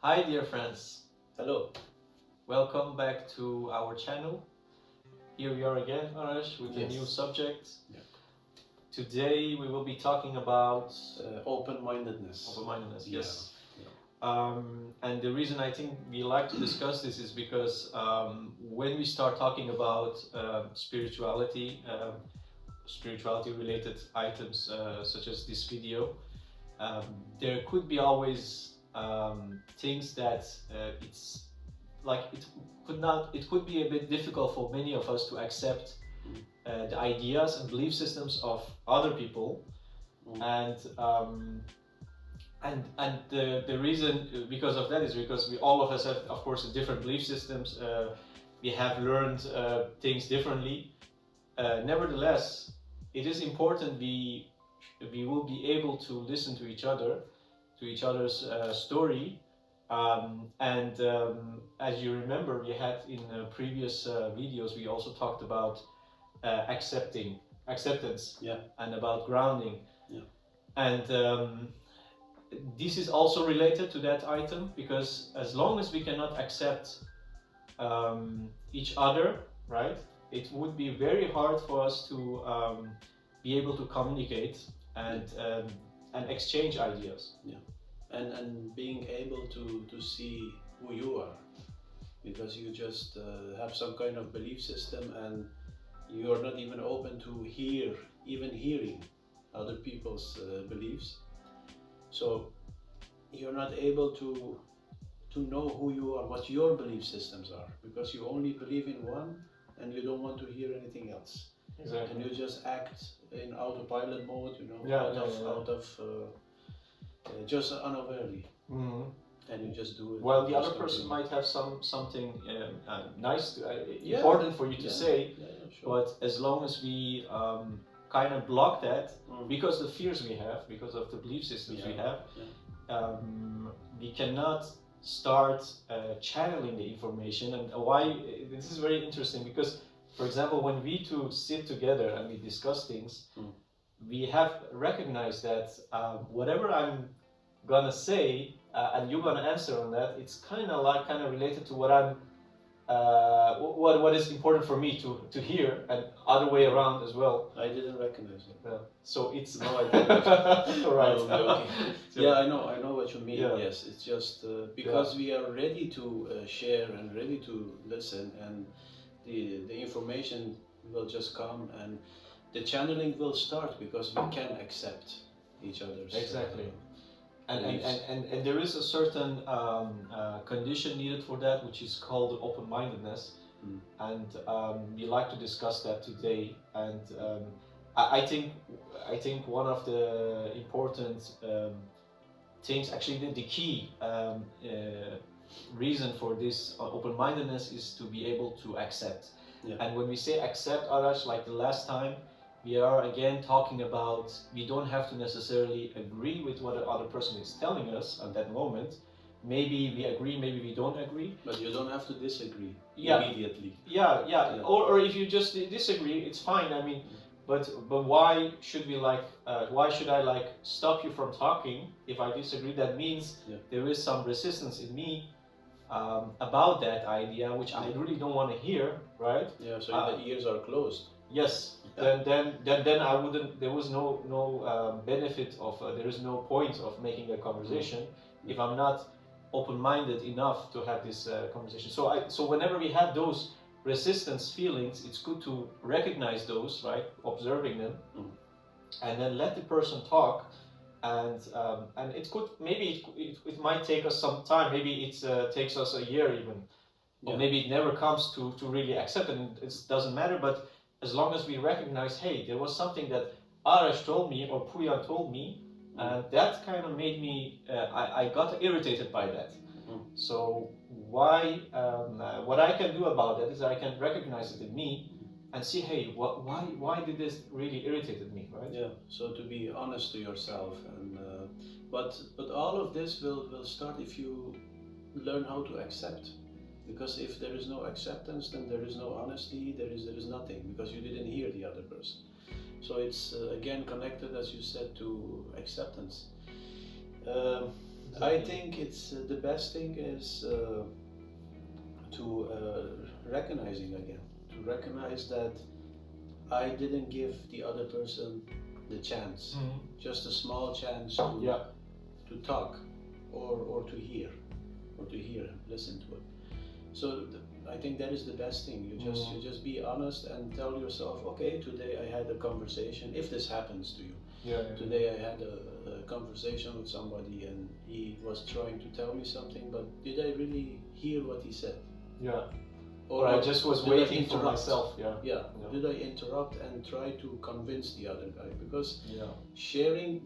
Hi dear friends, Hello. welcome back to our channel. Here we are again, Arash, with a new Yes. subject. Yeah. Today we will be talking about Open-mindedness. open-mindedness, Yeah. yes. Yeah. And the reason I think we like to discuss this is because when we start talking about spirituality related items such as this video, um, there could be always things that it's like it could be a bit difficult for many of us to accept the ideas and belief systems of other people. Mm. And the reason because of that is because we all of us have, of course, different belief systems. We have learned things differently. Nevertheless, it is important we will be able to listen to each other, to each other's story. As you remember, we had in previous videos, we also talked about acceptance, Yeah. and about grounding. Yeah. And this is also related to that item because as long as we cannot accept each other, right, it would be very hard for us to be able to communicate and exchange ideas. Yeah. And being able to see who you are, because you just have some kind of belief system and you are not even open to hearing other people's beliefs. So you're not able to know who you are, what your belief systems are, because you only believe in one and you don't want to hear anything else. Exactly. And you just act in autopilot mode, Yeah, out of just unawarely, Mhm. and you just do it. Well, the just other person continue. might have something nice, Yeah. important for you to Yeah. say, Yeah, sure. but as long as we kind of block that, Mm. because the fears we have, because of the belief systems we have, we cannot start channeling the information. And why this is very interesting because, for example, when we two sit together and we discuss things, we have recognized that whatever I'm gonna say and you're gonna answer on that, it's kind of related to what I'm what is important for me to hear, and other way around as well. I didn't recognize it. So it's No, I didn't. right. No, okay. So, yeah, I know what you mean. Yeah. Yes, it's just because we are ready to share and ready to listen, and the information will just come, and the channeling will start because we can accept each other's Exactly. And beliefs. and there is a certain condition needed for that, which is called open-mindedness. And we like to discuss that today. And I think one of the important things, actually the key reason for this open-mindedness is to be able to accept. Yeah. And when we say accept, Arash, like the last time, we are again talking about we don't have to necessarily agree with what the other person is telling us at that moment. Maybe we agree, maybe we don't agree. But you don't have to disagree immediately. Yeah. Or if you just disagree, it's fine. I mean, but why should we why should I stop you from talking if I disagree? That means there is some resistance in me about that idea, which I really don't want to hear, right? Yeah, so the ears are closed. Yes. Then I wouldn't. There was no benefit of. There is no point of making a conversation if I'm not open-minded enough to have this conversation. So whenever we have those resistance feelings, it's good to recognize those, right? Observing them, and then let the person talk. And it could maybe it might take us some time. Maybe it takes us a year even, or maybe it never comes to really accept it. And it doesn't matter. But as long as we recognize, hey, there was something that Arash told me or Puyan told me, and that kind of made me, I got irritated by that. So what I can do about that is I can recognize it in me and see, hey, why did this really irritated me, right? Yeah. So to be honest to yourself, and but all of this will start if you learn how to accept. Because if there is no acceptance, then there is no honesty, there is nothing, because you didn't hear the other person. So it's again connected, as you said, to acceptance. I think it's the best thing is to recognizing again, to recognize that I didn't give the other person the chance, just a small chance to talk or to hear, listen to it. So I think that is the best thing. You just be honest and tell yourself, okay, today I had a conversation. If this happens to you, today I had a conversation with somebody and he was trying to tell me something, but did I really hear what he said? Yeah. Or I just was waiting for myself. Yeah. Did I interrupt and try to convince the other guy? Because sharing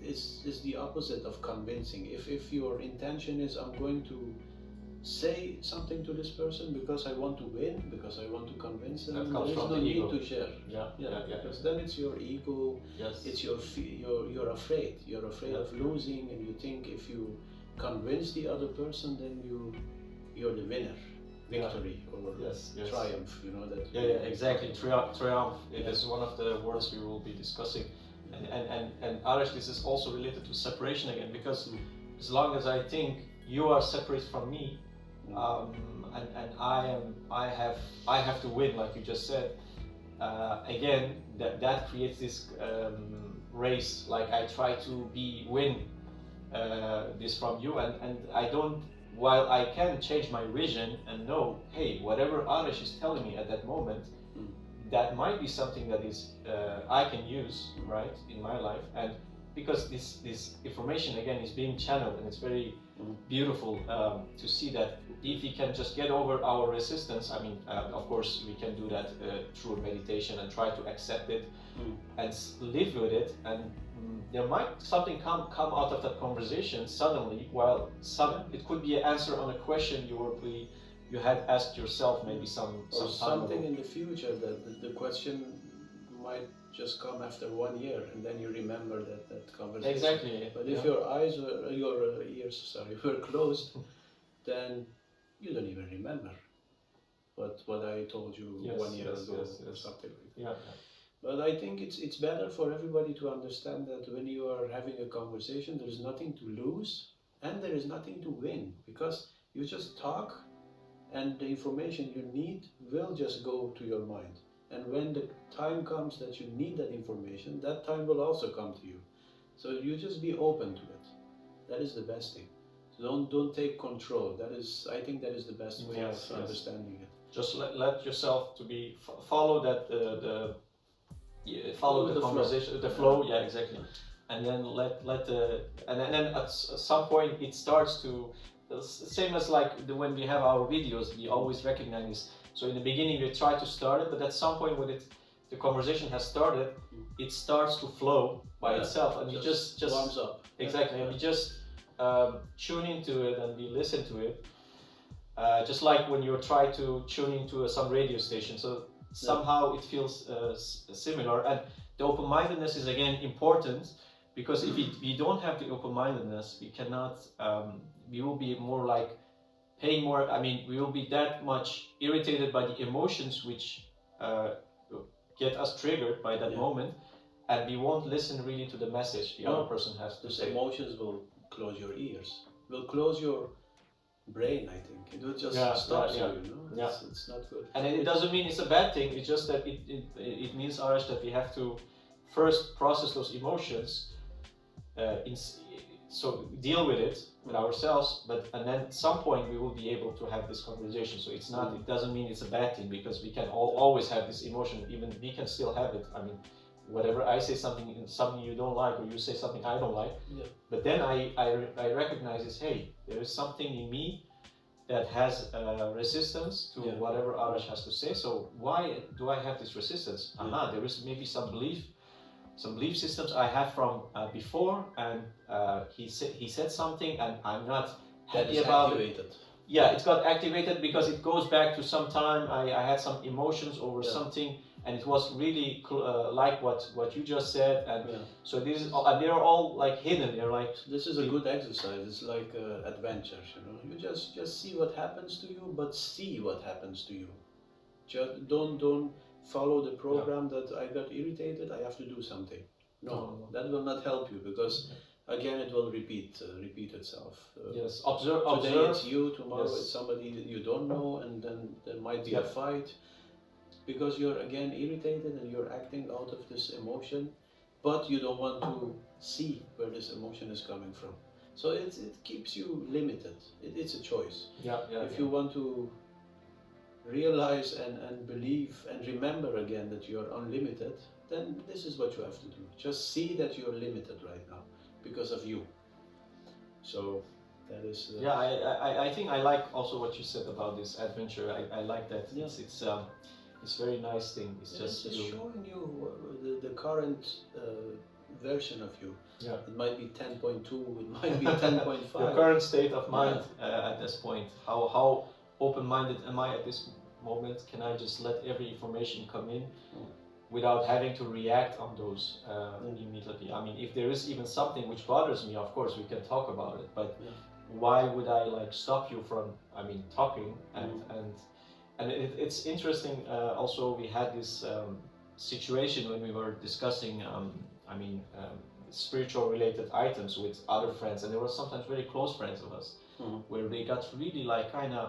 is the opposite of convincing. If your intention is I'm going to say something to this person because I want to win, because I want to convince them, there is no need to share. Because then it's your ego. It's you're afraid. You're afraid of losing, and you think if you convince the other person, then you're the winner. Victory or triumph, you know that. Exactly. Triumph. It is one of the words we will be discussing, and Arash, this is also related to separation again, because as long as I think you are separate from me, and I have to win, like you just said. Again, that creates this race. Like I try to win this from you, and I don't. While I can change my vision and know, hey, whatever Arash is telling me at that moment, that might be something that is I can use right in my life, and because this information again is being channeled, and it's very beautiful to see that if we can just get over our resistance. I mean, of course, we can do that through meditation and try to accept it and live with it, and there might something come out of that conversation suddenly. While it could be an answer on a question you had asked yourself maybe some or time something ago. in the future that the question might just come after 1 year, and then you remember that conversation. Exactly. But if your ears were closed, then you don't even remember what I told you 1 year ago or something like that. But I think it's better for everybody to understand that when you are having a conversation, there is nothing to lose and there is nothing to win, because you just talk and the information you need will just go to your mind. And when the time comes that you need that information, that time will also come to you. So you just be open to it. That is the best thing. So don't take control. I think that is the best way of understanding it. Just let yourself to be follow that follow the conversation, the flow. Yeah, exactly. And then and then at some point it starts to, same as like when we have our videos, we always recognize. So in the beginning we try to start it, but at some point when the conversation has started, it starts to flow by itself, and you just warms up. Exactly, and we just tune into it and we listen to it. Just like when you try to tune into some radio station, so somehow it feels similar. And the open-mindedness is again important, because if we don't have the open-mindedness, we cannot. We will be more like paying more. I mean, we will be that much irritated by the emotions which get us triggered by that moment, and we won't listen really to the message the other person has to say. Emotions will close your ears, will close your brain. I think it will just stop you. You know, it's not good. And it doesn't mean it's a bad thing. It's just that it means, Arash, that we have to first process those emotions, so deal with it with ourselves. And then at some point we will be able to have this conversation. So it's not. It doesn't mean it's a bad thing, because we can always have this emotion. Even we can still have it. I mean, whatever I say something you don't like, or you say something I don't like, but then I recognize is, hey, there is something in me that has resistance to whatever Arash has to say. So why do I have this resistance? There is maybe some belief systems I have from before, and he said something and I'm not happy about it. Yeah, it's got activated because it goes back to some time I had some emotions over something, and it was really like what you just said, and so this is, and they're all like hidden. They're like, this is a good exercise. It's like adventures, you know. You just see what happens to you, but see what happens to you. Just don't follow the program that I got irritated, I have to do something. No, that will not help you, because again it will repeat itself. Yes, Today observe. it's you, tomorrow Yes. it's somebody that you don't know, and then there might be a Yeah. fight because you're again irritated and you're acting out of this emotion, but you don't want to see where this emotion is coming from. So it keeps you limited. It's a choice. Yeah, yeah. If you want to realize and believe and remember again that you're unlimited, then this is what you have to do. Just see that you're limited right now because of you. So that is. Yeah, I think I like also what you said about this adventure. I like that. Yeah. It's very nice thing. It's Yeah, just it's you. showing you the current version of you. Yeah. It might be 10.2, it might be 10.5. Your current state of mind at this point. How open-minded am I at this moment? Can I just let every information come in without having to react on those immediately? I mean, if there is even something which bothers me, of course we can talk about it. But why would I like stop you from? I mean, talking and it's interesting. Also, we had this situation when we were discussing. Spiritual related items with other friends, and they were sometimes very close friends of us, where they got really like kind of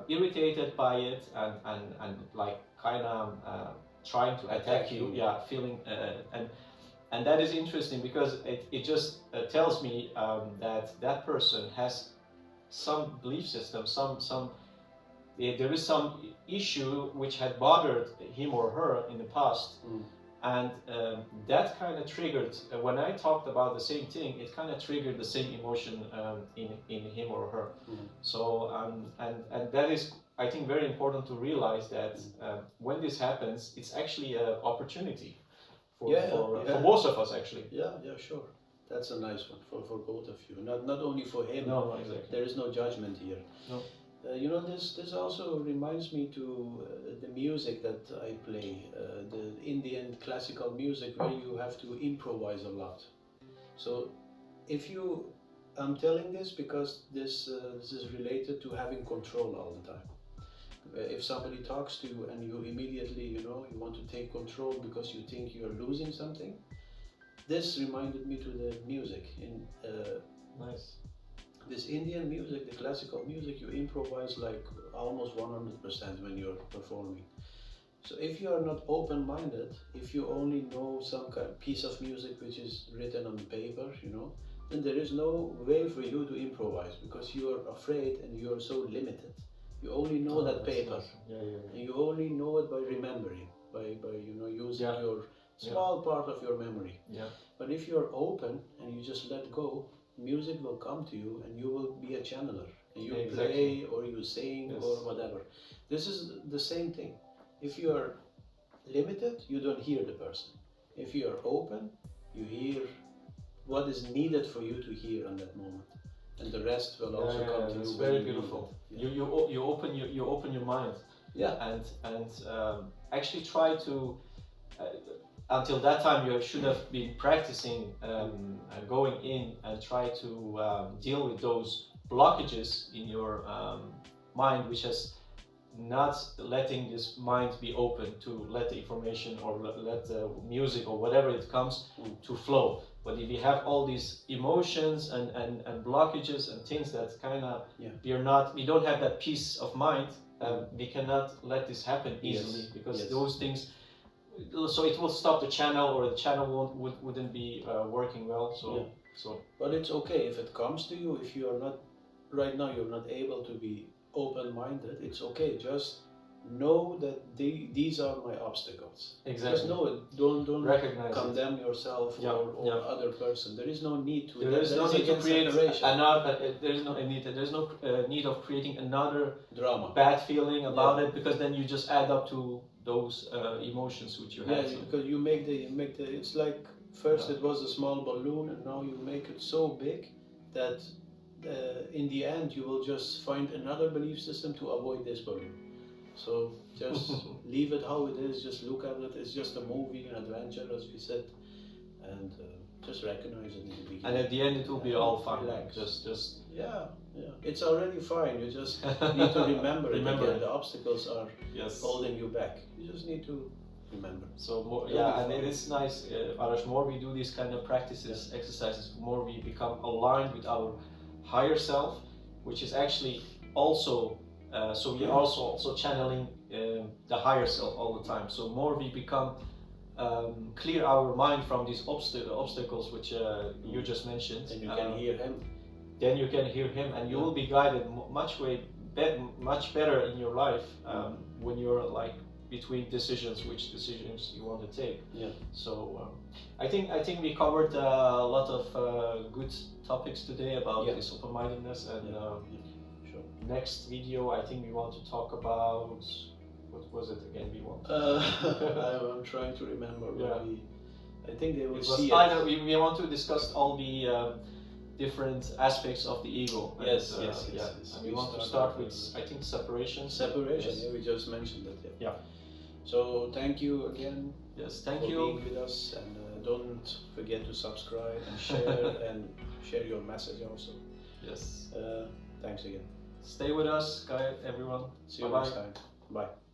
irritated by it and like kind of trying to attack you. Yeah, feeling and that is interesting because it just tells me that person has some belief system, there is some issue which had bothered him or her in the past. And that kind of triggered, when I talked about the same thing, it kind of triggered the same emotion in him or her. So, and that is, I think, very important to realize that when this happens, it's actually an opportunity for most of us, actually. Yeah, sure. That's a nice one for both of you. Not only for him. No, exactly. There is no judgment here. No. This also reminds me to the music that I play, the Indian classical music, where you have to improvise a lot. So I'm telling this because this is related to having control all the time. If somebody talks to you and you immediately, you want to take control because you think you're losing something, this reminded me to the music. Nice. This Indian music, the classical music, you improvise like almost 100% when you're performing. So if you are not open-minded, if you only know some kind of piece of music which is written on paper, then there is no way for you to improvise because you are afraid and you are so limited. You only know that paper, and you only know it by remembering, by using your small part of your memory. Yeah. But if you're open and you just let go, music will come to you and you will be a channeler. And you play or you sing or whatever. This is the same thing. If you are limited, you don't hear the person. If you are open, you hear what is needed for you to hear in that moment. And the rest will also come to you. It's very beautiful. You open your mind. Yeah. And actually try to until that time you should have been practicing going in and try to deal with those blockages in your mind, which has not letting this mind be open to let the information or let the music or whatever it comes to flow. But if you have all these emotions and blockages and things that kind of we don't have that peace of mind, we cannot let this happen easily because those things. So it will stop the channel, or the channel wouldn't be working well. So. But it's okay if it comes to you. If you are not right now, you're not able to be open-minded. It's okay. Just know that these are my obstacles. Exactly. Just know it. Don't recognize condemn yourself or other person. There is no need to. There is no need to create another. There is no need. There's no need of creating another drama, bad feeling about it, because then you just add up to those emotions which you have. Yeah, because you make the. It's like first it was a small balloon, and now you make it so big that in the end you will just find another belief system to avoid this balloon. So just leave it how it is. Just look at it. It's just a movie, an adventure, as we said, and just recognize it in the beginning. And at the end, it will be all fine. Relax. Just. Yeah. It's already fine. You just need to remember it again. The obstacles are holding you back. You just need to remember. So more, It'll yeah, be and fun. it is nice, Arash, more we do these kind of practices, exercises, more we become aligned with our higher self, which is actually also, so we are also channeling the higher self all the time. So more we become clear our mind from these obstacles which you just mentioned. And you can hear him. Then you can hear him, and you will be guided much better in your life when you're like between decisions, which decisions you want to take. Yeah. So I think we covered a lot of good topics today about this open-mindedness, and Sure. next video I think we want to talk about, what was it again we want? I'm trying to remember. Yeah. I think they will It was see either it. we want to discuss all the different aspects of the ego. Yes, and, yes. And we want to start with, I think, separation. Separation. Yes. Yeah, we just mentioned that. Yeah. So thank you again. Yes, thank for you. being with us, and don't forget to subscribe and share and share your message also. Yes. Thanks again. Stay with us, guys, everyone. See you Bye-bye. next time. Bye.